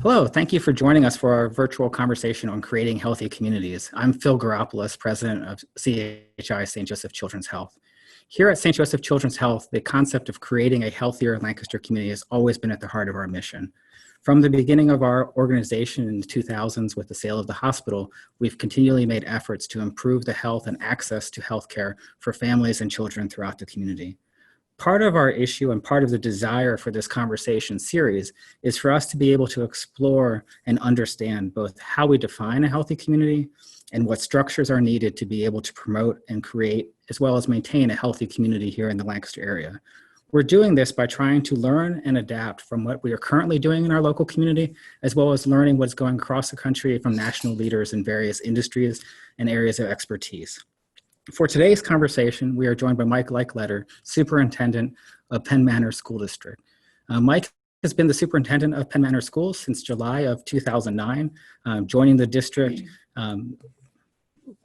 Hello, thank you for joining us for our virtual conversation on creating healthy communities. I'm Phil Goropoulos, president of CHI St. Joseph Children's Health. Here at St. Joseph Children's Health, the concept of creating a healthier Lancaster community has always been at the heart of our mission. From the beginning of our organization in the 2000s with the sale of the hospital, we've continually made efforts to improve the health and access to healthcare for families and children throughout the community. Part of our issue and part of the desire for this conversation series is for us to be able to explore and understand both how we define a healthy community and what structures are needed to be able to promote and create, as well as maintain a healthy community here in the Lancaster area. We're doing this by trying to learn and adapt from what we are currently doing in our local community, as well as learning what's going across the country from national leaders in various industries and areas of expertise. For today's conversation, we are joined by Mike Leichliter, Superintendent of Penn Manor School District. Mike has been the superintendent of Penn Manor Schools since July of 2009, joining the district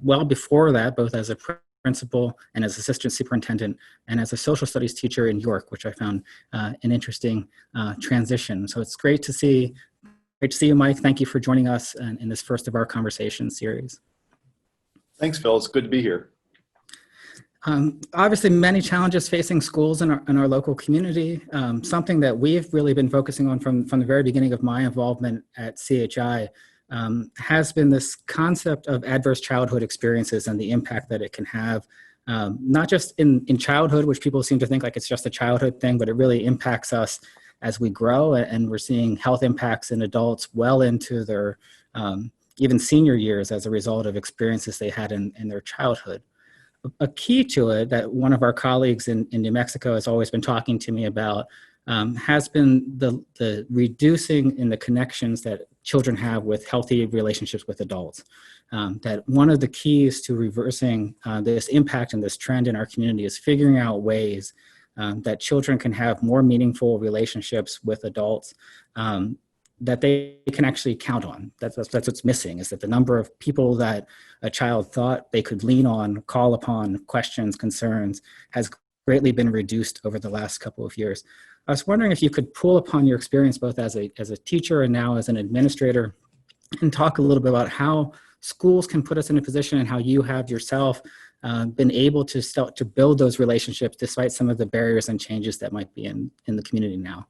well before that, both as a principal and as assistant superintendent and as a social studies teacher in York, which I found an interesting transition. So it's great to see you, Mike. Thank you for joining us in this first of our conversation series. Thanks, Phil. It's good to be here. Obviously, many challenges facing schools in our local community. Something that we've really been focusing on from the very beginning of my involvement at CHI has been this concept of adverse childhood experiences and the impact that it can have, not just in childhood, which people seem to think like it's just a childhood thing, but it really impacts us as we grow, and we're seeing health impacts in adults well into their even senior years as a result of experiences they had in their childhood. A key to it that one of our colleagues in New Mexico has always been talking to me about has been the reducing in the connections that children have with healthy relationships with adults. That one of the keys to reversing this impact and this trend in our community is figuring out ways that children can have more meaningful relationships with adults that they can actually count on. That's what's missing, is that the number of people that a child thought they could lean on, call upon, questions, concerns, has greatly been reduced over the last couple of years. I was wondering if you could pull upon your experience both as a teacher and now as an administrator and talk a little bit about how schools can put us in a position and how you have yourself been able to start to build those relationships despite some of the barriers and changes that might be in the community now.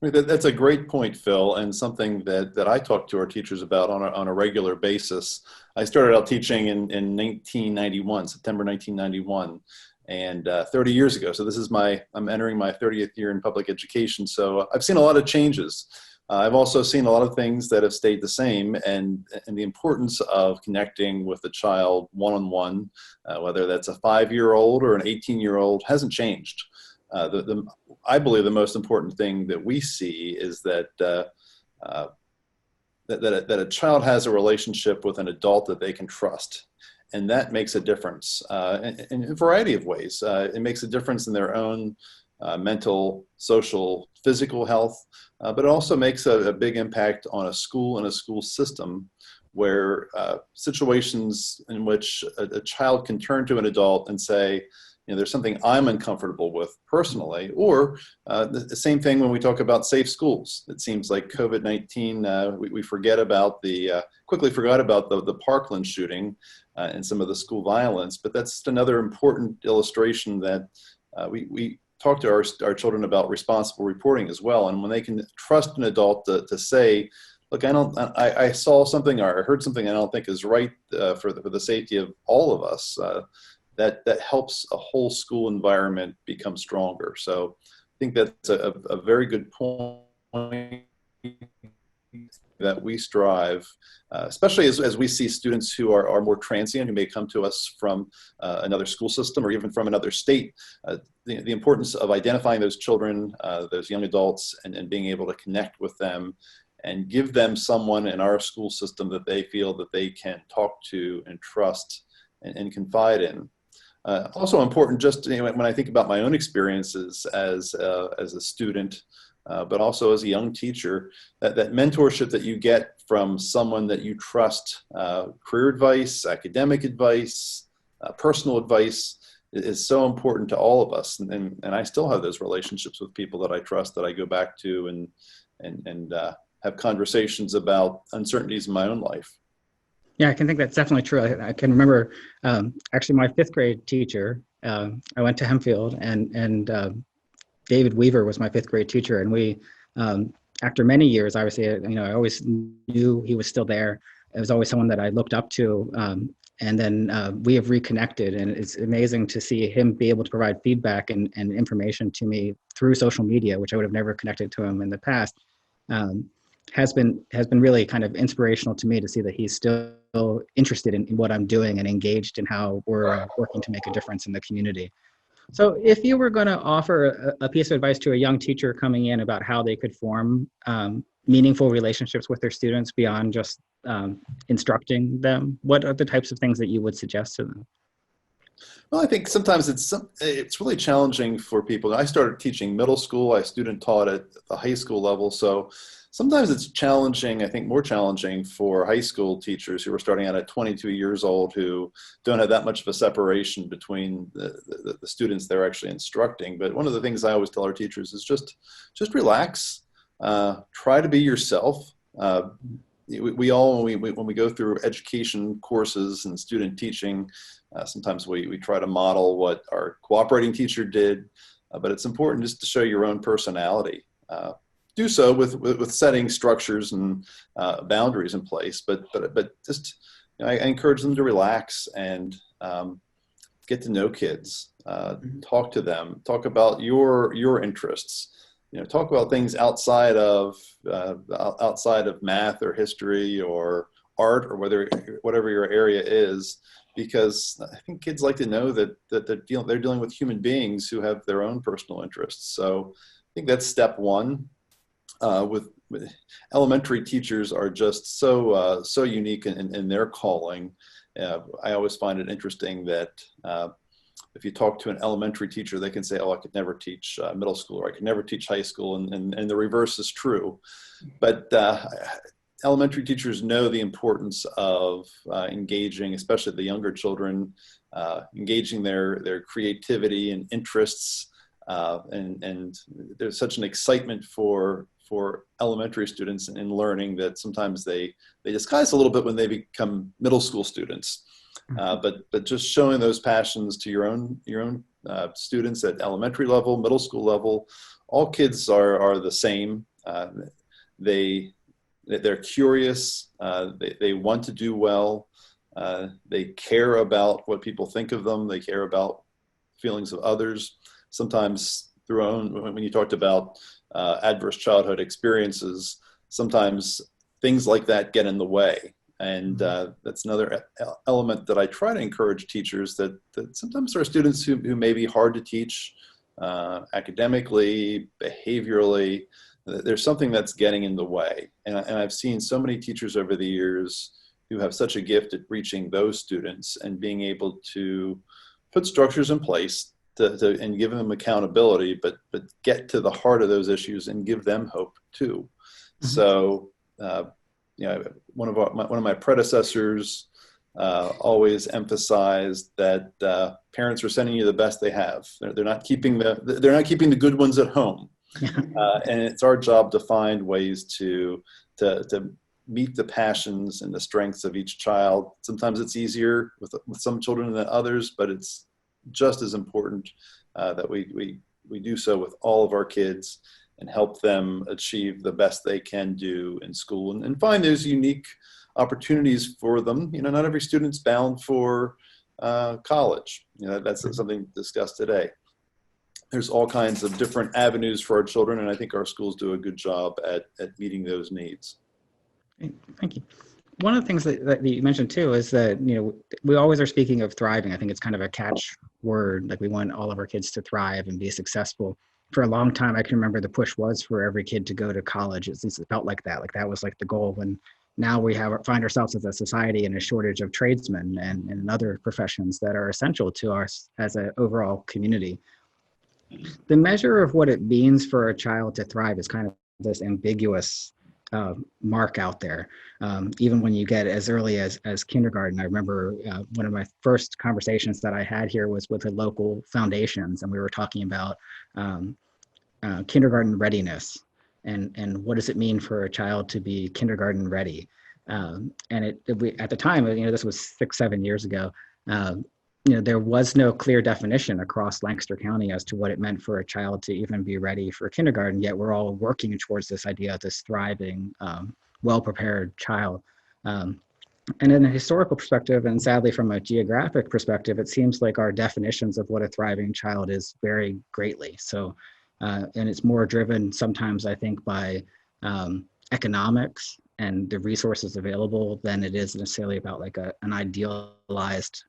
That's a great point, Phil, and something that I talk to our teachers about on a regular basis. I started out teaching in 1991, September 1991, and 30 years ago. So this is I'm entering my 30th year in public education. So I've seen a lot of changes. I've also seen a lot of things that have stayed the same, and the importance of connecting with the child one-on-one, whether that's a 5-year-old or an 18-year-old, hasn't changed. I believe the most important thing that we see is that that a child has a relationship with an adult that they can trust, and that makes a difference in a variety of ways. It makes a difference in their own mental, social, physical health, but it also makes a big impact on a school and a school system where situations in which a child can turn to an adult and say, there's something I'm uncomfortable with personally, or the same thing when we talk about safe schools. It seems like COVID-19, we forget about quickly forgot about the Parkland shooting and some of the school violence, but that's just another important illustration that we talk to our children about responsible reporting as well. And when they can trust an adult to say, look, I saw something or I heard something I don't think is right for the safety of all of us, that helps a whole school environment become stronger. So I think that's a very good point that we strive, especially as we see students who are more transient, who may come to us from another school system or even from another state, the importance of identifying those children, those young adults, and being able to connect with them and give them someone in our school system that they feel that they can talk to and trust and confide in. Also important, just when I think about my own experiences as a student, but also as a young teacher, that mentorship that you get from someone that you trust, career advice, academic advice, personal advice, is so important to all of us. And I still have those relationships with people that I trust, that I go back to and have conversations about uncertainties in my own life. Yeah, I can think that's definitely true. I can remember actually my fifth grade teacher. I went to Hempfield, and David Weaver was my fifth grade teacher, and we, after many years, obviously, I always knew he was still there. It was always someone that I looked up to, and then we have reconnected, and it's amazing to see him be able to provide feedback and information to me through social media, which I would have never connected to him in the past. Has been really kind of inspirational to me to see that he's still interested in what I'm doing and engaged in how we're working to make a difference in the community. So if you were going to offer a piece of advice to a young teacher coming in about how they could form meaningful relationships with their students beyond just instructing them, what are the types of things that you would suggest to them? Well, I think sometimes it's really challenging for people. I started teaching middle school. I student taught at the high school level. So sometimes it's challenging, I think more challenging for high school teachers who are starting out at 22 years old, who don't have that much of a separation between the students they're actually instructing. But one of the things I always tell our teachers is just relax, try to be yourself. We all, when we go through education courses and student teaching, sometimes we try to model what our cooperating teacher did, but it's important just to show your own personality. Do so with setting structures and boundaries in place, but just I encourage them to relax and get to know kids, talk to them, talk about your interests. Talk about things outside of math or history or art or whatever your area is, because I think kids like to know that they're dealing with human beings who have their own personal interests. So I think that's step one. With elementary teachers are just so unique in their calling. I always find it interesting that if you talk to an elementary teacher, they can say, "Oh, I could never teach middle school, or I could never teach high school," and the reverse is true. But elementary teachers know the importance of engaging, especially the younger children, engaging their creativity and interests, and there's such an excitement for elementary students in learning that sometimes they disguise a little bit when they become middle school students. But just showing those passions to your own students at elementary level, middle school level, all kids are the same. They're curious. They want to do well. They care about what people think of them. They care about feelings of others. Sometimes when you talked about adverse childhood experiences, sometimes things like that get in the way. And that's another element that I try to encourage teachers, that sometimes there are students who may be hard to teach academically, behaviorally. There's something that's getting in the way. And I've seen so many teachers over the years who have such a gift at reaching those students and being able to put structures in place and give them accountability, but get to the heart of those issues and give them hope too. Mm-hmm. So, one of my predecessors always emphasized that parents are sending you the best they have. They're not keeping the good ones at home, and it's our job to find ways to meet the passions and the strengths of each child. Sometimes it's easier with some children than others, but it's just as important that we do so with all of our kids and help them achieve the best they can do in school, and find those unique opportunities for them. Not every student's bound for college. That's something discussed today. There's all kinds of different avenues for our children, and I think our schools do a good job at meeting those needs. Thank you. One of the things that you mentioned too is that, we always are speaking of thriving. I think it's kind of a catch word. Like, we want all of our kids to thrive and be successful. For a long time, I can remember the push was for every kid to go to college. At least it felt like that. Like, that was like the goal. When now we find ourselves as a society in a shortage of tradesmen and other professions that are essential to us as an overall community. The measure of what it means for a child to thrive is kind of this ambiguous mark out there. Even when you get as early as kindergarten. I remember one of my first conversations that I had here was with the local foundations, and we were talking about kindergarten readiness. and what does it mean for a child to be kindergarten ready. At the time, this was 6-7 years ago. There was no clear definition across Lancaster County as to what it meant for a child to even be ready for kindergarten, yet we're all working towards this idea of this thriving, well-prepared child. And in a historical perspective, and sadly from a geographic perspective, it seems like our definitions of what a thriving child is vary greatly. So, and it's more driven sometimes, I think, by economics and the resources available than it is necessarily about like an idealized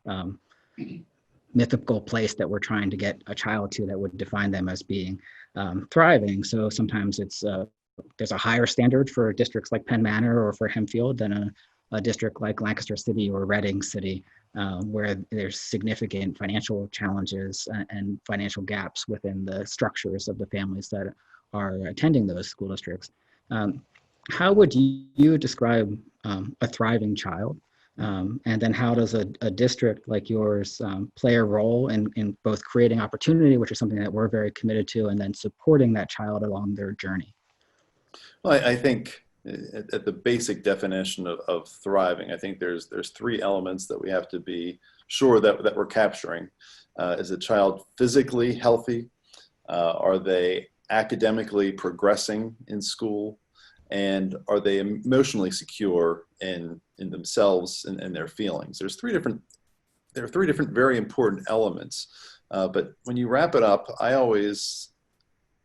mythical place that we're trying to get a child to that would define them as being thriving. So sometimes there's a higher standard for districts like Penn Manor or for Hempfield than a district like Lancaster City or Reading City, where there's significant financial challenges and financial gaps within the structures of the families that are attending those school districts. How would you describe a thriving child? And then how does a district like yours play a role in both creating opportunity, which is something that we're very committed to, and then supporting that child along their journey? Well, I think at the basic definition of thriving, I think there's three elements that we have to be sure that we're capturing. Is a child physically healthy? Are they academically progressing in school? And are they emotionally secure in themselves and their feelings? There are three different very important elements. But when you wrap it up, I always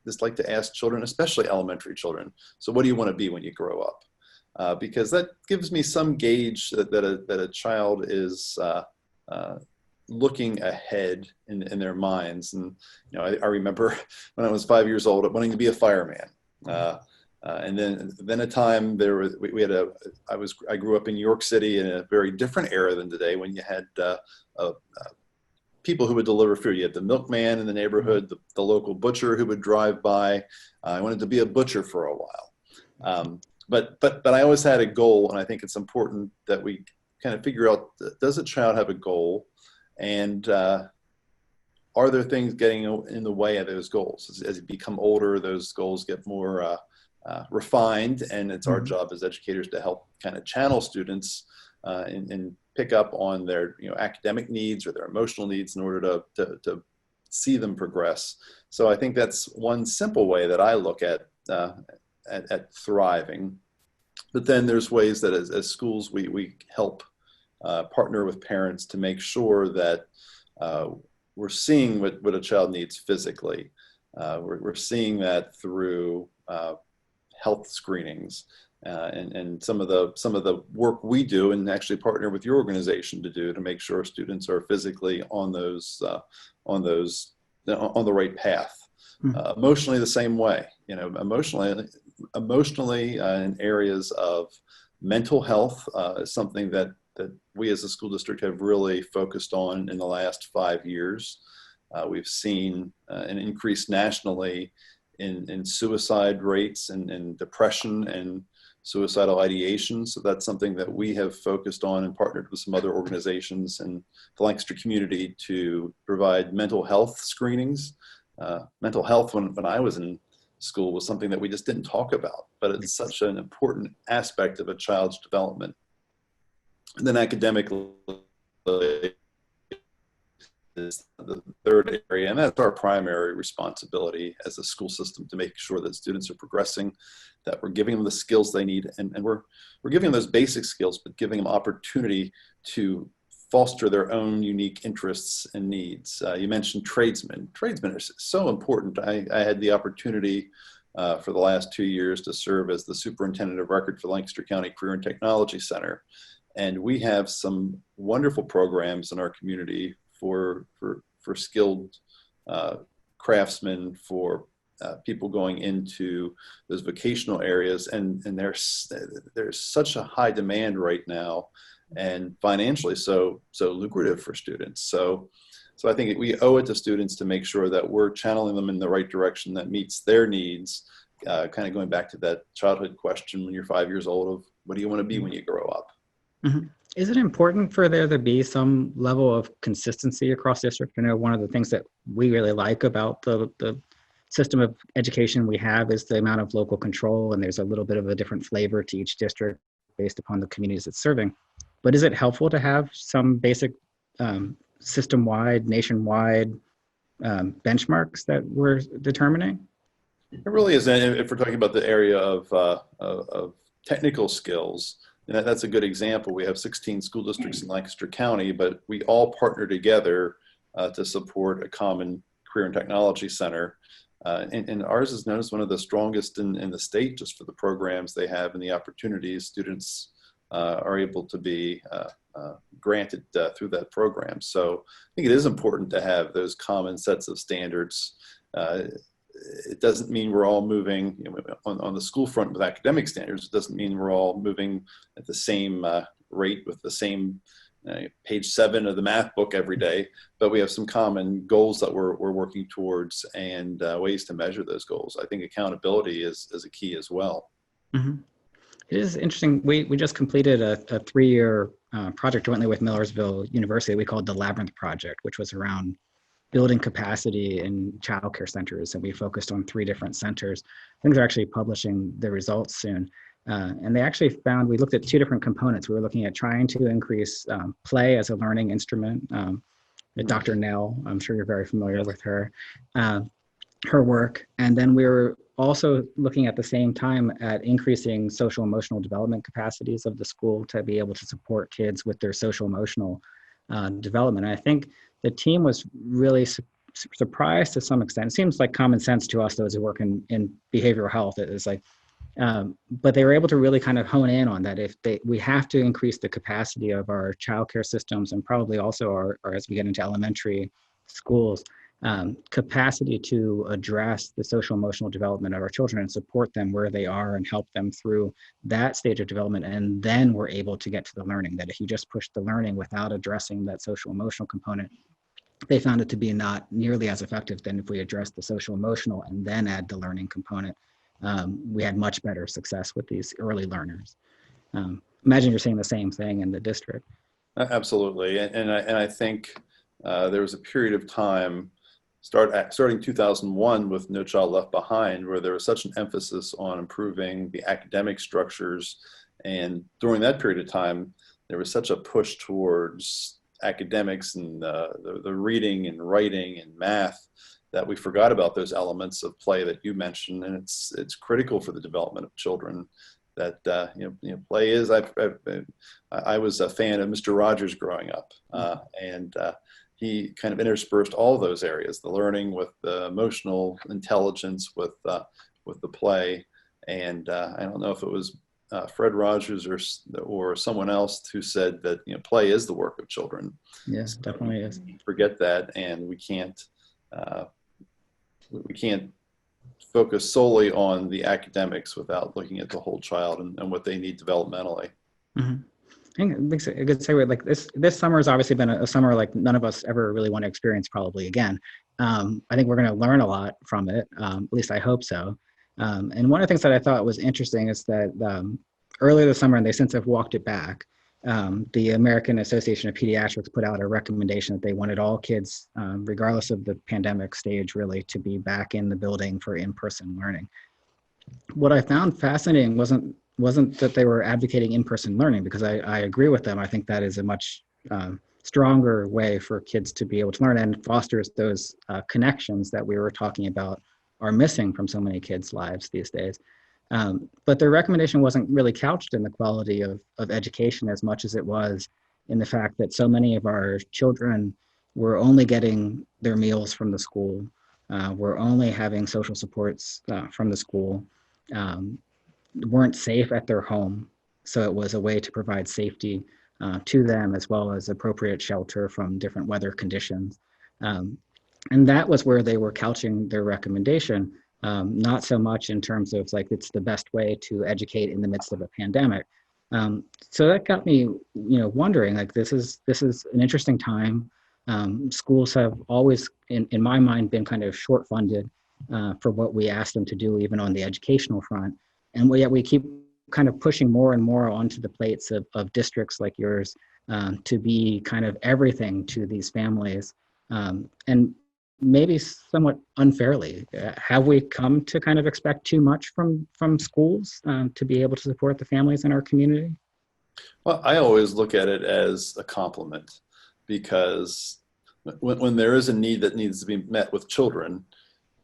just like to ask children, especially elementary children, so what do you want to be when you grow up? Because that gives me some gauge that a child is looking ahead in their minds. And I remember when I was 5 years old wanting to be a fireman. And then a time I grew up in New York City in a very different era than today, when you had people who would deliver food. You had the milkman in the neighborhood, the local butcher who would drive by. I wanted to be a butcher for a while. But I always had a goal, and I think it's important that we kind of figure out, does a child have a goal? And are there things getting in the way of those goals? As you become older, those goals get more refined, and it's our job as educators to help kind of channel students and pick up on their academic needs or their emotional needs in order to see them progress. So I think that's one simple way that I look at thriving. But then there's ways that as schools we help partner with parents to make sure that we're seeing what a child needs physically. We're seeing that through health screenings, and some of the work we do, and actually partner with your organization to do, to make sure students are physically on the right path. Emotionally, the same way. Emotionally in areas of mental health is something that we as a school district have really focused on in the last 5 years. We've seen an increase nationally in suicide rates and depression and suicidal ideation. So that's something that we have focused on and partnered with some other organizations in the Lancaster community to provide mental health screenings. Mental health, when I was in school, was something that we just didn't talk about, but it's such an important aspect of a child's development. And then academically is the third area, and that's our primary responsibility as a school system, to make sure that students are progressing, that we're giving them the skills they need, and we're giving them those basic skills, but giving them opportunity to foster their own unique interests and needs. You mentioned tradesmen. Tradesmen are so important. I had the opportunity for the last 2 years to serve as the superintendent of record for Lancaster County Career and Technology Center. And we have some wonderful programs in our community for skilled craftsmen, for people going into those vocational areas. And there's such a high demand right now, and financially so lucrative for students. So I think we owe it to students to make sure that we're channeling them in the right direction that meets their needs. Kind of going back to that childhood question when you're 5 years old of what do you want to be when you grow up? Mm-hmm. Is it important for there to be some level of consistency across district? I know one of the things that we really like about the system of education we have is the amount of local control, and there's a little bit of a different flavor to each district based upon the communities it's serving. But is it helpful to have some basic system-wide, nationwide benchmarks that we're determining? It really is. And if we're talking about the area of technical skills, and that's a good example. We have 16 school districts in Lancaster County, but we all partner together to support a common career and technology center. And ours is known as one of the strongest in the state, just for the programs they have and the opportunities students are able to be granted through that program. So I think it is important to have those common sets of standards. It doesn't mean we're all moving on the school front with academic standards. It doesn't mean we're all moving at the same rate with the same page 7 of the math book every day, but we have some common goals that we're working towards and ways to measure those goals. I think accountability is a key as well. Mm-hmm. It is interesting. We just completed a 3-year project jointly with Millersville University we called the Labyrinth Project, which was around building capacity in childcare centers. And we focused on 3 different centers. Things are actually publishing the results soon. And they actually found, we looked at 2 different components. We were looking at trying to increase play as a learning instrument. Dr. Nell, I'm sure you're very familiar with her work. And then we were also looking at the same time at increasing social emotional development capacities of the school to be able to support kids with their social emotional development. And I think the team was really surprised to some extent. It seems like common sense to us, those who work in behavioral health. It is like, but they were able to really kind of hone in on that. We have to increase the capacity of our childcare systems and probably also our as we get into elementary schools, capacity to address the social emotional development of our children and support them where they are and help them through that stage of development. And then we're able to get to the learning. That if you just push the learning without addressing that social emotional component, they found it to be not nearly as effective than if we address the social emotional and then add the learning component. We had much better success with these early learners. Imagine you're seeing the same thing in the district. Absolutely. And I think there was a period of time starting 2001 with No Child Left Behind, where there was such an emphasis on improving the academic structures. And during that period of time, there was such a push towards academics and the reading and writing and math that we forgot about those elements of play that you mentioned. And it's critical for the development of children. That play is. I was a fan of Mr. Rogers growing up, and he kind of interspersed all those areas: the learning with the emotional intelligence, with the play. And I don't know if it was Fred Rogers or someone else who said that play is the work of children. Yes, definitely is. Forget that, and we can't focus solely on the academics without looking at the whole child and what they need developmentally. Mm-hmm. I think it makes a good segue. Like this summer has obviously been a summer like none of us ever really want to experience probably again. I think we're going to learn a lot from it. At least I hope so. And one of the things that I thought was interesting is that earlier this summer, and they since have walked it back, the American Association of Pediatrics put out a recommendation that they wanted all kids, regardless of the pandemic stage, really, to be back in the building for in-person learning. What I found fascinating wasn't that they were advocating in-person learning, because I agree with them. I think that is a much stronger way for kids to be able to learn and fosters those connections that we were talking about are missing from so many kids' lives these days. But their recommendation wasn't really couched in the quality of education as much as it was in the fact that so many of our children were only getting their meals from the school, were only having social supports from the school, weren't safe at their home. So it was a way to provide safety to them, as well as appropriate shelter from different weather conditions. And that was where they were couching their recommendation. Not so much in terms of like it's the best way to educate in the midst of a pandemic. So that got me, wondering. Like this is an interesting time. Schools have always, in my mind, been kind of short funded for what we asked them to do, even on the educational front, and yet we keep kind of pushing more and more onto the plates of districts like yours to be kind of everything to these families. And maybe somewhat unfairly. Have we come to kind of expect too much from schools to be able to support the families in our community? Well, I always look at it as a compliment because when there is a need that needs to be met with children,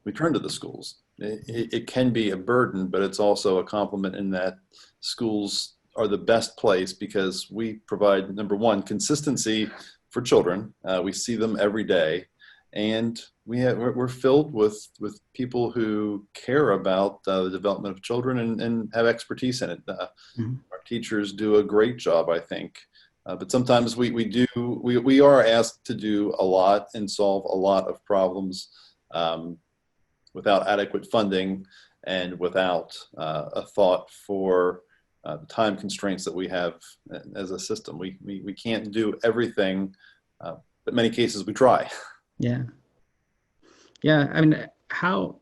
we turn to the schools. It can be a burden, but it's also a compliment in that schools are the best place because we provide, number one, consistency for children. We see them every day, and we're filled with people who care about the development of children and have expertise in it. Mhm. Our teachers do a great job, I think. But sometimes we are asked to do a lot and solve a lot of problems without adequate funding and without a thought for the time constraints that we have as a system. We can't do everything, but in many cases we try. Yeah. Yeah. I mean, how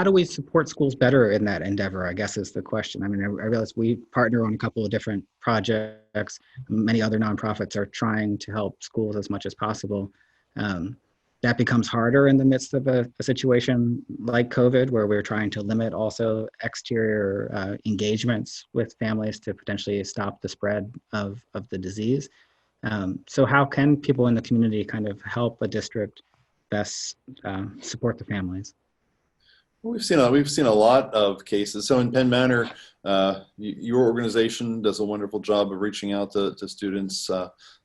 do we support schools better in that endeavor, I guess is the question. I mean, I realize we partner on a couple of different projects. Many other nonprofits are trying to help schools as much as possible. Um, that becomes harder in the midst of a situation like COVID, where we're trying to limit also exterior engagements with families to potentially stop the spread of the disease. So how can people in the community kind of help a district best support the families? We've seen a lot of cases. So in Penn Manor, your organization does a wonderful job of reaching out to students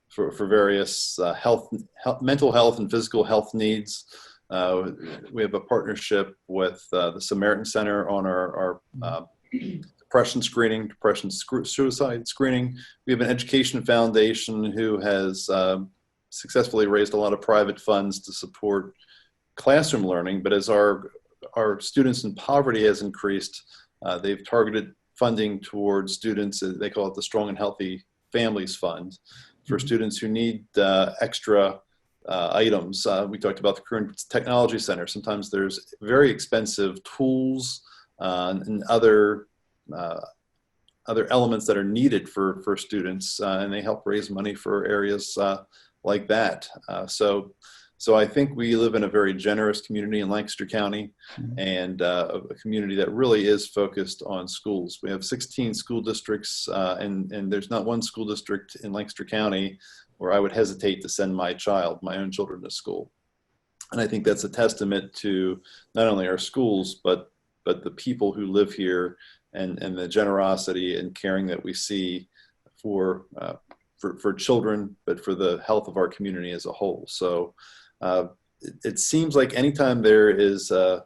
for various mental health and physical health needs. We have a partnership with the Samaritan Center on our depression screening, suicide screening. We have an education foundation who has successfully raised a lot of private funds to support classroom learning. But as our students in poverty has increased, they've targeted funding towards students. They call it the Strong and Healthy Families Fund for students who need extra items. We talked about the Current Technology Center. Sometimes there's very expensive tools and other elements that are needed for students, and they help raise money for areas like that. So I think we live in a very generous community in Lancaster County, and a community that really is focused on schools. We have 16 school districts, and there's not one school district in Lancaster County where I would hesitate to send my own children to school. And I think that's a testament to not only our schools, but the people who live here and the generosity and caring that we see for children, but for the health of our community as a whole. So it seems like anytime there is a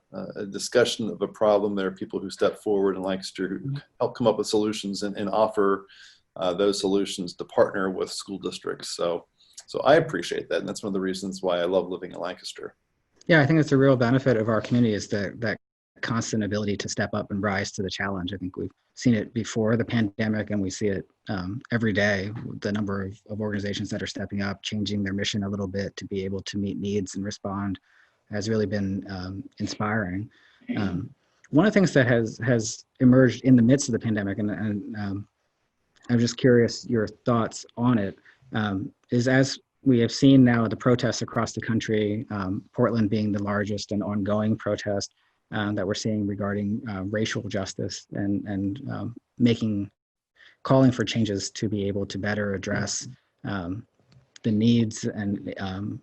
discussion of a problem, there are people who step forward in Lancaster who help come up with solutions and offer those solutions to partner with school districts. So I appreciate that. And that's one of the reasons why I love living in Lancaster. Yeah, I think that's a real benefit of our community, is that constant ability to step up and rise to the challenge. I think we've seen it before the pandemic, and we see it every day. The number of organizations that are stepping up, changing their mission a little bit to be able to meet needs and respond, has really been inspiring. One of the things that has emerged in the midst of the pandemic, and I'm just curious your thoughts on it, is as we have seen now the protests across the country, Portland being the largest and ongoing protest that we're seeing regarding racial justice and calling for changes to be able to better address the needs and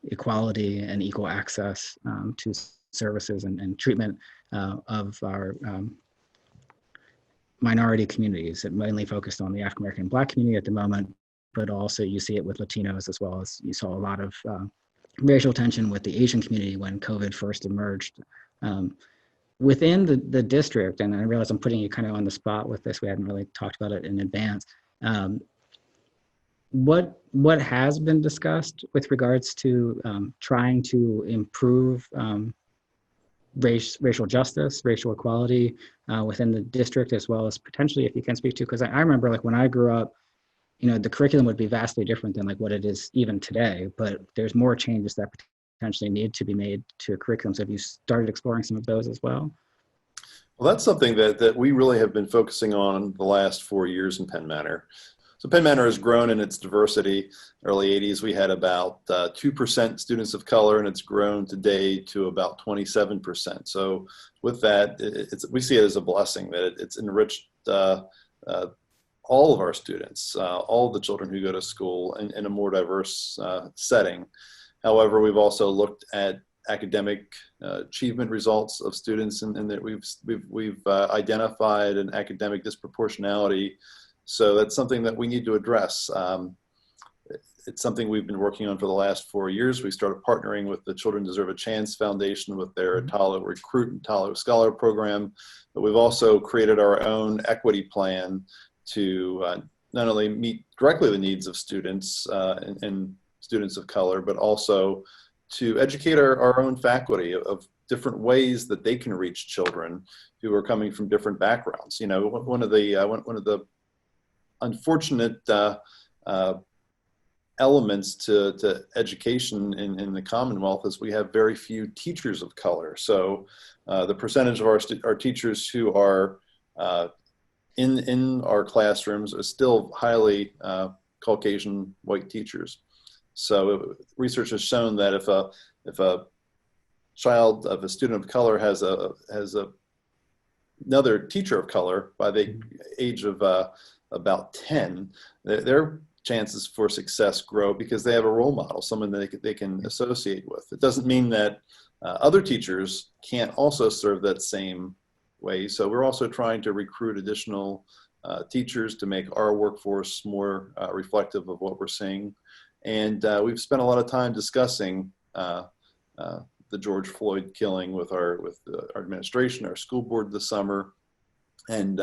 equality and equal access to services and treatment of our minority communities. It mainly focused on the African American and Black community at the moment, but also you see it with Latinos, as well as you saw a lot of racial tension with the Asian community when COVID first emerged. Within the district, and I realize I'm putting you kind of on the spot with this, we hadn't really talked about it in advance. What has been discussed with regards to trying to improve racial justice, racial equality within the district, as well as potentially, if you can speak to, because I remember like when I grew up, the curriculum would be vastly different than like what it is even today, but there's more changes that potentially need to be made to curriculums. Have you started exploring some of those as well? Well, that's something that we really have been focusing on the last 4 years in Penn Manor. So Penn Manor has grown in its diversity. Early 80s, we had about 2% students of color, and it's grown today to about 27%. So with that, we see it as a blessing that it's enriched all of our students, all of the children who go to school in a more diverse setting. However, we've also looked at academic achievement results of students, and that we've identified an academic disproportionality. So that's something that we need to address. It's something we've been working on for the last 4 years. We started partnering with the Children Deserve a Chance Foundation with their Talo Recruit and Talo Scholar program. But we've also created our own equity plan to not only meet directly the needs of students and students of color, but also to educate our own faculty of different ways that they can reach children who are coming from different backgrounds. You know, one of the unfortunate elements to education in the Commonwealth is we have very few teachers of color. So the percentage of our teachers who are in our classrooms are still highly Caucasian white teachers. So research has shown that if a student of color has another teacher of color by the age of about 10, their chances for success grow because they have a role model, someone that they can associate with. It doesn't mean that other teachers can't also serve that same way. So we're also trying to recruit additional teachers to make our workforce more reflective of what we're seeing. And we've spent a lot of time discussing the George Floyd killing with our administration, our school board this summer. And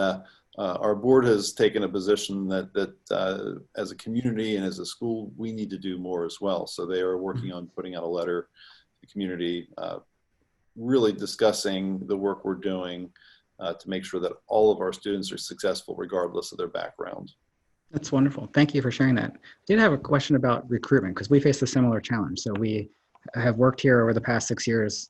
our board has taken a position that as a community and as a school, we need to do more as well. So they are working on putting out a letter to the community, really discussing the work we're doing to make sure that all of our students are successful regardless of their background. That's wonderful. Thank you for sharing that. I did have a question about recruitment because we face a similar challenge. So we have worked here over the past 6 years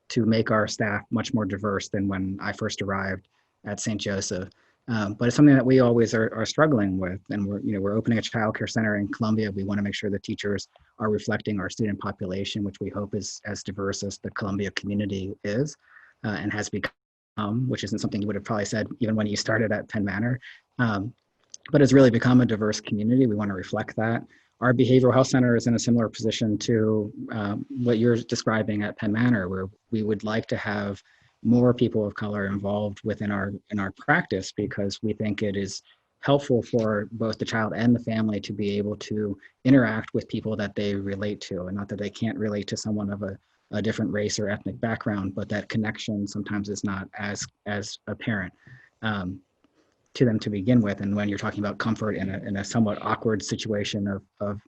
to make our staff much more diverse than when I first arrived at St. Joseph. But it's something that we always are struggling with. And we're opening a childcare center in Columbia. We want to make sure the teachers are reflecting our student population, which we hope is as diverse as the Columbia community is and has become, which isn't something you would have probably said even when you started at Penn Manor. But it's really become a diverse community. We want to reflect that. Our behavioral health center is in a similar position to what you're describing at Penn Manor, where we would like to have more people of color involved within our practice, because we think it is helpful for both the child and the family to be able to interact with people that they relate to, and not that they can't relate to someone of a different race or ethnic background, but that connection sometimes is not as apparent to them to begin with. And when you're talking about comfort in a somewhat awkward situation of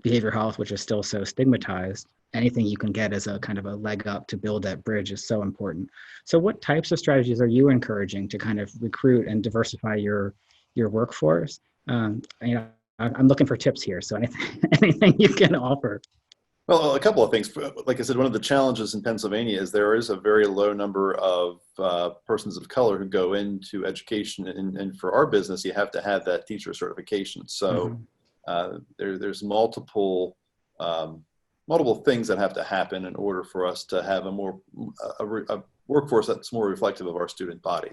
behavioral health, which is still so stigmatized, anything you can get as a kind of a leg up to build that bridge is so important. So what types of strategies are you encouraging to kind of recruit and diversify your workforce? I'm looking for tips here. So anything you can offer. Well, a couple of things. Like I said, one of the challenges in Pennsylvania is there is a very low number of persons of color who go into education. And for our business, you have to have that teacher certification. So there's multiple things that have to happen in order for us to have a workforce that's more reflective of our student body.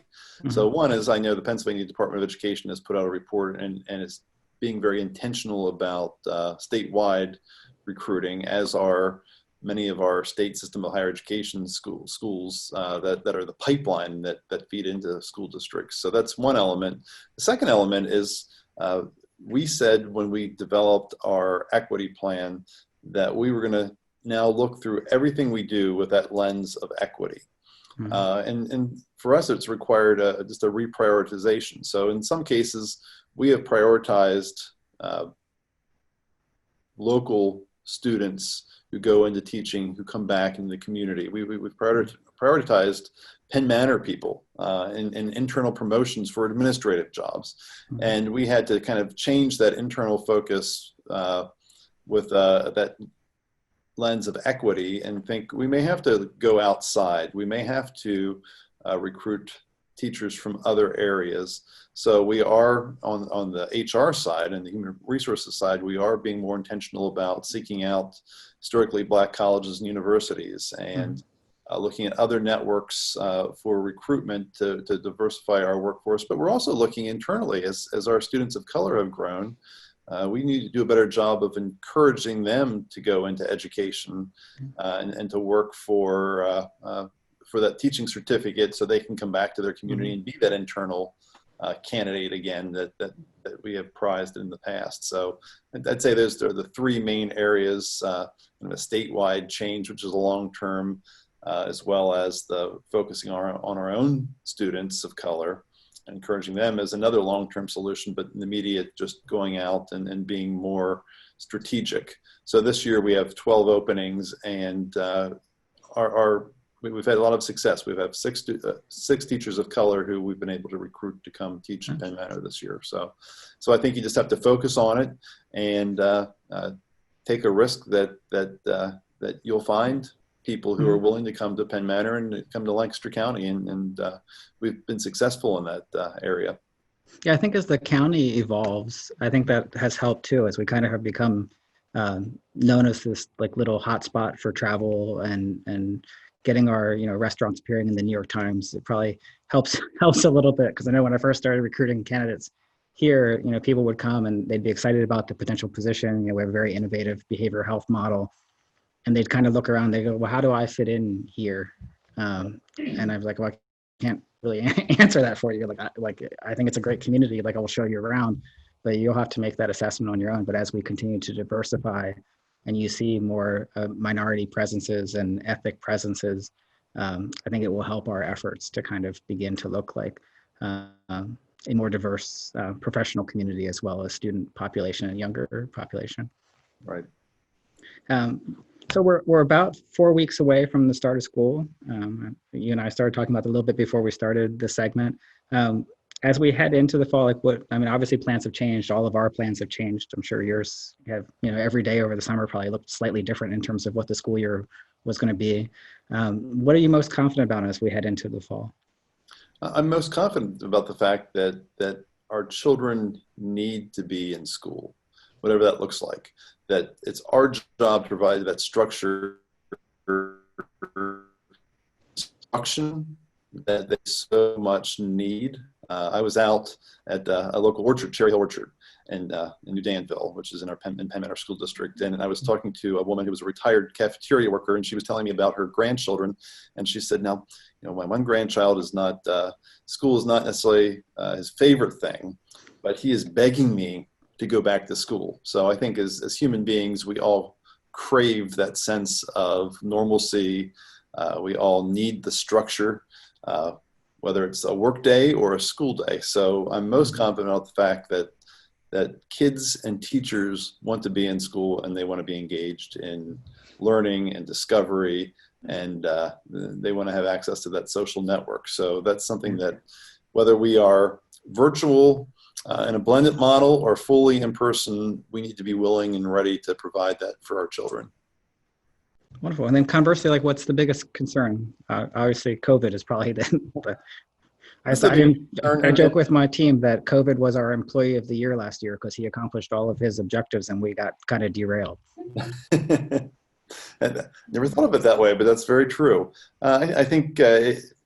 So one is, I know the Pennsylvania Department of Education has put out a report and is being very intentional about statewide recruiting, as are many of our state system of higher education schools that are the pipeline that feed into school districts. So that's one element. The second element is we said when we developed our equity plan that we were going to now look through everything we do with that lens of equity. And for us, it's required just a reprioritization. So in some cases, we have prioritized local students who go into teaching, who come back in the community. We've prioritized Penn Manor people in internal promotions for administrative jobs. And we had to kind of change that internal focus with that lens of equity and think we may have to go outside. We may have to recruit teachers from other areas. So we are on the HR side and the human resources side, we are being more intentional about seeking out historically Black colleges and universities and looking at other networks for recruitment to diversify our workforce. But we're also looking internally as our students of color have grown. We need to do a better job of encouraging them to go into education and to work for that teaching certificate so they can come back to their community and be that internal candidate again that we have prized in the past. So I'd say those are the three main areas, kind of a statewide change, which is a long-term, as well as the focusing on our own students of color, encouraging them as another long-term solution, but in the immediate, just going out and being more strategic. So this year we have 12 openings, and we've had a lot of success. We've had six teachers of color who we've been able to recruit to come teach in Penn Manor this year. So I think you just have to focus on it and take a risk that you'll find people who are willing to come to Penn Manor and come to Lancaster County, and we've been successful in that area. Yeah, I think as the county evolves, I think that has helped too, as we kind of have become known as this like little hotspot for travel and getting our restaurants appearing in the New York Times. It probably helps a little bit, because I know when I first started recruiting candidates here, people would come and they'd be excited about the potential position. We have a very innovative behavioral health model. And they'd kind of look around, they go, well, how do I fit in here? And I was like, well, I can't really answer that for you. I think it's a great community. Like, I will show you around, but you'll have to make that assessment on your own. But as we continue to diversify and you see more minority presences and ethnic presences, I think it will help our efforts to kind of begin to look like a more diverse professional community, as well as student population and younger population. Right. So we're about 4 weeks away from the start of school. You and I started talking about it a little bit before we started the segment. As we head into the fall, obviously plans have changed. All of our plans have changed. I'm sure yours have, every day over the summer probably looked slightly different in terms of what the school year was going to be. What are you most confident about as we head into the fall? I'm most confident about the fact that our children need to be in school, whatever that looks like. That it's our job to provide that structure, instruction that they so much need. I was out at a local orchard, Cherry Hill Orchard, in New Danville, which is in our Penn Manor School District. And I was talking to a woman who was a retired cafeteria worker, and she was telling me about her grandchildren. And she said, now, my one grandchild is not, school is not necessarily his favorite thing, but he is begging me to go back to school. So I think as human beings, we all crave that sense of normalcy. We all need the structure, whether it's a work day or a school day. So I'm most confident about the fact that kids and teachers want to be in school, and they want to be engaged in learning and discovery, and they want to have access to that social network. So that's something that, whether we are virtual in a blended model or fully in person, we need to be willing and ready to provide that for our children. Wonderful. And then conversely, what's the biggest concern? Obviously, COVID is probably I joke with my team that COVID was our employee of the year last year because he accomplished all of his objectives and we got kind of derailed. Never thought of it that way, but that's very true. I think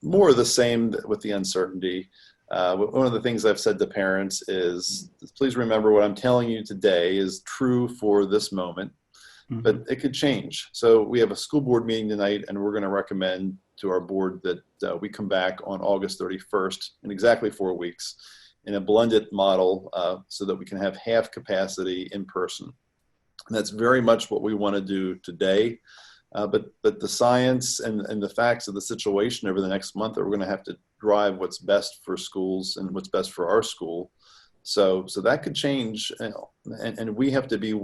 more of the same with the uncertainty. One of the things I've said to parents is, please remember what I'm telling you today is true for this moment, but it could change. So we have a school board meeting tonight, and we're going to recommend to our board that we come back on August 31st in exactly 4 weeks in a blended model so that we can have half capacity in person. And that's very much what we want to do today. But the science and the facts of the situation over the next month are going to have to drive what's best for schools and what's best for our school. So that could change, and we have to be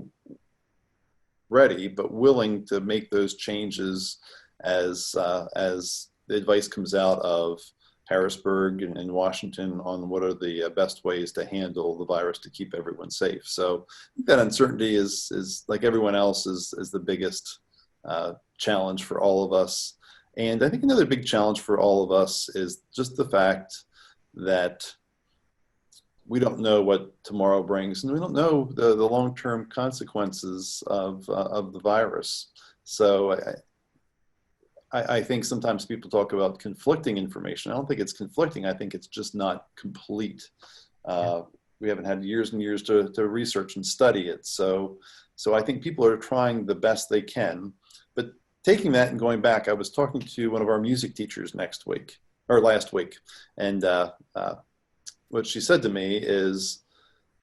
ready but willing to make those changes as the advice comes out of Harrisburg and Washington on what are the best ways to handle the virus to keep everyone safe. So that uncertainty is like everyone else is the biggest challenge for all of us. And I think another big challenge for all of us is just the fact that we don't know what tomorrow brings, and we don't know the long-term consequences of the virus. So I think sometimes people talk about conflicting information. I don't think it's conflicting. I think it's just not complete. We haven't had years and years to research and study it. So I think people are trying the best they can. But taking that and going back, I was talking to one of our music teachers last week, and what she said to me is,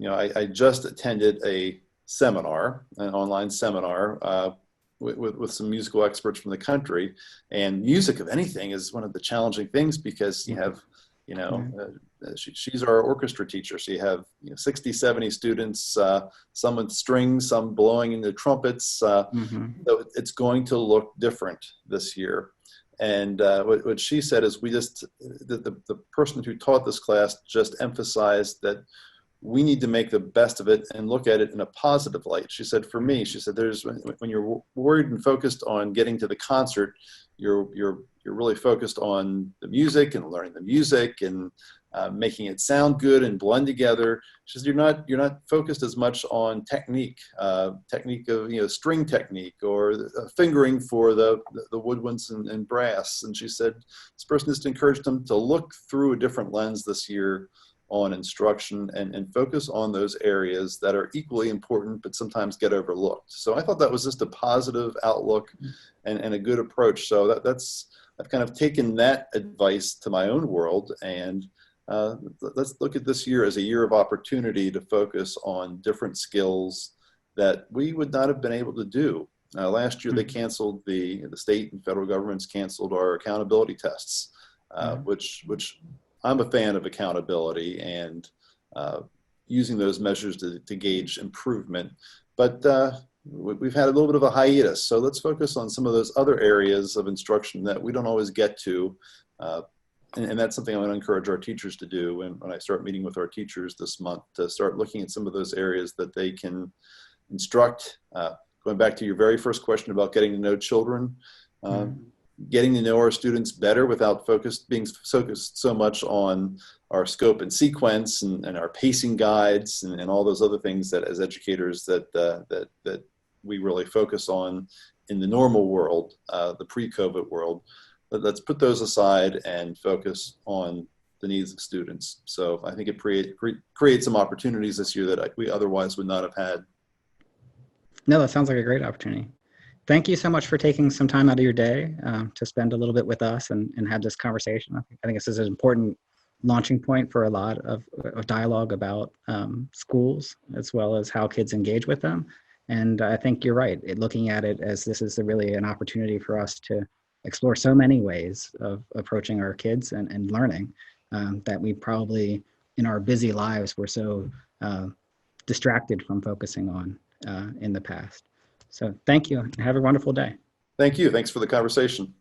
I just attended a seminar, an online seminar with some musical experts from the country, and music of anything is one of the challenging things because you have, she's our orchestra teacher. So you have 60, 70 students, some with strings, some blowing in the trumpets. So it's going to look different this year. And what she said is the person who taught this class just emphasized that we need to make the best of it and look at it in a positive light. She said, for me, she said, when you're worried and focused on getting to the concert, you're really focused on the music and learning the music and making it sound good and blend together. She says you're not focused as much on technique of string technique or fingering for the woodwinds and brass. And she said this person just encouraged them to look through a different lens this year on instruction and focus on those areas that are equally important but sometimes get overlooked. So I thought that was just a positive outlook and a good approach. So I've kind of taken that advice to my own world, and let's look at this year as a year of opportunity to focus on different skills that we would not have been able to do. Last year they canceled, the state and federal governments canceled our accountability tests, which I'm a fan of accountability and using those measures to gauge improvement. But we've had a little bit of a hiatus. So let's focus on some of those other areas of instruction that we don't always get to. And that's something I'm going to encourage our teachers to do when I start meeting with our teachers this month, to start looking at some of those areas that they can instruct. Going back to your very first question about getting to know children, getting to know our students better without being focused so much on our scope and sequence and our pacing guides and all those other things that as educators that we really focus on in the normal world, the pre-COVID world. Let's put those aside and focus on the needs of students. So I think it creates some opportunities this year that we otherwise would not have had. No, that sounds like a great opportunity. Thank you so much for taking some time out of your day to spend a little bit with us and have this conversation. I think this is an important launching point for a lot of dialogue about schools, as well as how kids engage with them. And I think you're right, looking at it as this is really an opportunity for us to explore so many ways of approaching our kids and learning that we probably, in our busy lives, were so distracted from focusing on in the past. So thank you and have a wonderful day. Thank you. Thanks for the conversation.